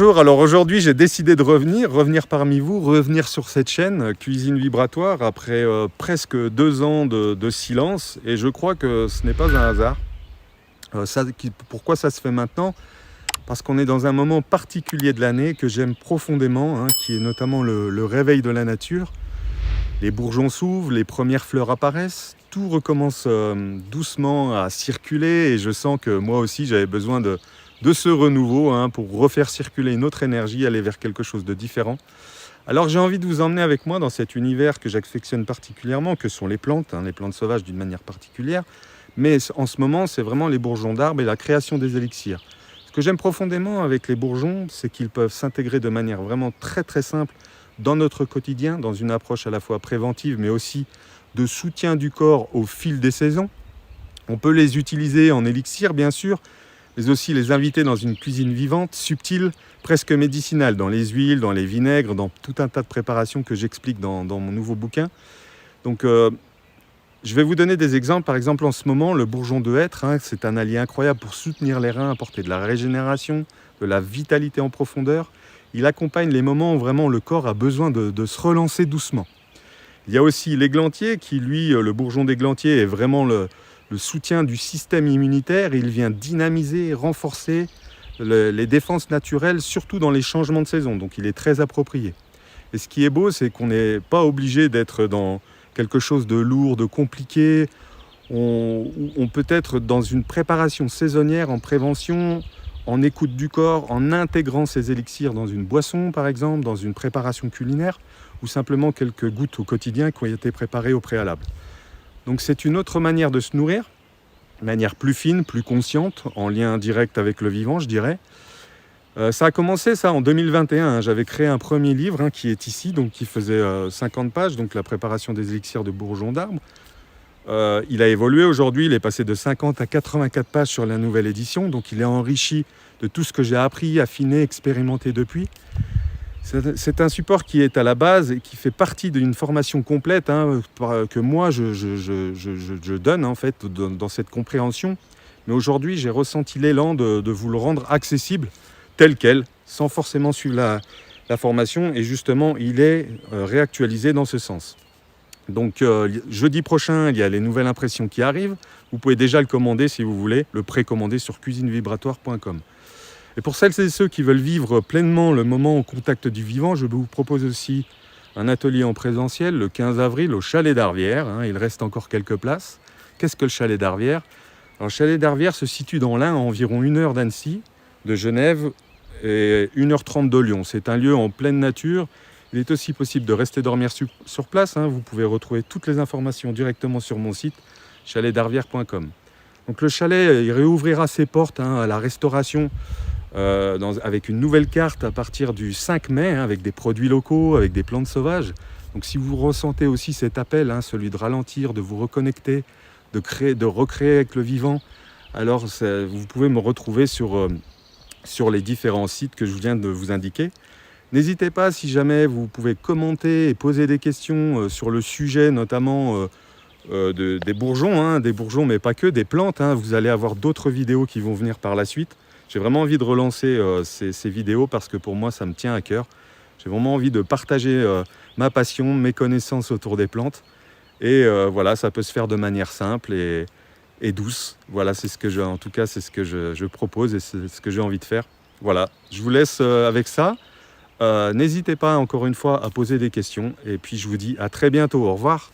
bonjour, alors aujourd'hui j'ai décidé de revenir parmi vous, revenir sur cette chaîne Cuisine Vibratoire après presque 2 ans de silence, et je crois que ce n'est pas un hasard. Pourquoi ça se fait maintenant? Parce qu'on est dans un moment particulier de l'année que j'aime profondément, qui est notamment le réveil de la nature. Les bourgeons s'ouvrent, les premières fleurs apparaissent, tout recommence doucement à circuler, et je sens que moi aussi j'avais besoin de ce renouveau pour refaire circuler une autre énergie, aller vers quelque chose de différent. Alors j'ai envie de vous emmener avec moi dans cet univers que j'affectionne particulièrement, que sont les plantes sauvages d'une manière particulière, mais en ce moment c'est vraiment les bourgeons d'arbres et la création des élixirs. Ce que j'aime profondément avec les bourgeons, c'est qu'ils peuvent s'intégrer de manière vraiment très très simple dans notre quotidien, dans une approche à la fois préventive mais aussi de soutien du corps au fil des saisons. On peut les utiliser en élixir bien sûr, mais aussi les inviter dans une cuisine vivante, subtile, presque médicinale, dans les huiles, dans les vinaigres, dans tout un tas de préparations que j'explique dans mon nouveau bouquin. Donc je vais vous donner des exemples. Par exemple, en ce moment, le bourgeon de hêtre, c'est un allié incroyable pour soutenir les reins, apporter de la régénération, de la vitalité en profondeur. Il accompagne les moments où vraiment le corps a besoin de se relancer doucement. Il y a aussi l'églantier qui, lui, le bourgeon d'églantier est vraiment le soutien du système immunitaire. Il vient dynamiser, renforcer les défenses naturelles, surtout dans les changements de saison. Donc il est très approprié. Et ce qui est beau, c'est qu'on n'est pas obligé d'être dans quelque chose de lourd, de compliqué. On peut être dans une préparation saisonnière, en prévention, en écoute du corps, en intégrant ces élixirs dans une boisson, par exemple, dans une préparation culinaire, ou simplement quelques gouttes au quotidien qui ont été préparées au préalable. Donc c'est une autre manière de se nourrir, une manière plus fine, plus consciente, en lien direct avec le vivant, je dirais. Ça a commencé ça en 2021. J'avais créé un premier livre qui est ici, donc qui faisait 50 pages, donc la préparation des élixirs de bourgeons d'arbres. Il a évolué aujourd'hui, il est passé de 50 à 84 pages sur la nouvelle édition, donc il est enrichi de tout ce que j'ai appris, affiné, expérimenté depuis. C'est un support qui est à la base et qui fait partie d'une formation complète que moi je donne en fait dans cette compréhension. Mais aujourd'hui, j'ai ressenti l'élan de vous le rendre accessible tel quel, sans forcément suivre la formation. Et justement, il est réactualisé dans ce sens. Donc jeudi prochain, il y a les nouvelles impressions qui arrivent. Vous pouvez déjà le commander si vous voulez, le précommander sur cuisinevibratoire.com. Et pour celles et ceux qui veulent vivre pleinement le moment au contact du vivant, je vous propose aussi un atelier en présentiel le 15 avril au Chalet d'Arvière. Il reste encore quelques places. Qu'est-ce que le Chalet d'Arvière? Alors, le Chalet d'Arvière se situe dans l'Ain, à environ 1 heure d'Annecy, de Genève, et 1h30 de Lyon. C'est un lieu en pleine nature. Il est aussi possible de rester dormir sur place. Vous pouvez retrouver toutes les informations directement sur mon site chaletdarvière.com. Donc le chalet, il réouvrira ses portes à la restauration avec une nouvelle carte à partir du 5 mai, avec des produits locaux, avec des plantes sauvages. Donc si vous ressentez aussi cet appel, celui de ralentir, de vous reconnecter, de recréer avec le vivant, alors vous pouvez me retrouver sur les différents sites que je viens de vous indiquer. N'hésitez pas, si jamais vous pouvez commenter et poser des questions sur le sujet, notamment des bourgeons, mais pas que, des plantes. Vous allez avoir d'autres vidéos qui vont venir par la suite. J'ai vraiment envie de relancer ces vidéos parce que pour moi, ça me tient à cœur. J'ai vraiment envie de partager ma passion, mes connaissances autour des plantes. Et voilà, ça peut se faire de manière simple et douce. Voilà, c'est ce que je propose et c'est ce que j'ai envie de faire. Voilà, je vous laisse avec ça. N'hésitez pas encore une fois à poser des questions. Et puis je vous dis à très bientôt. Au revoir.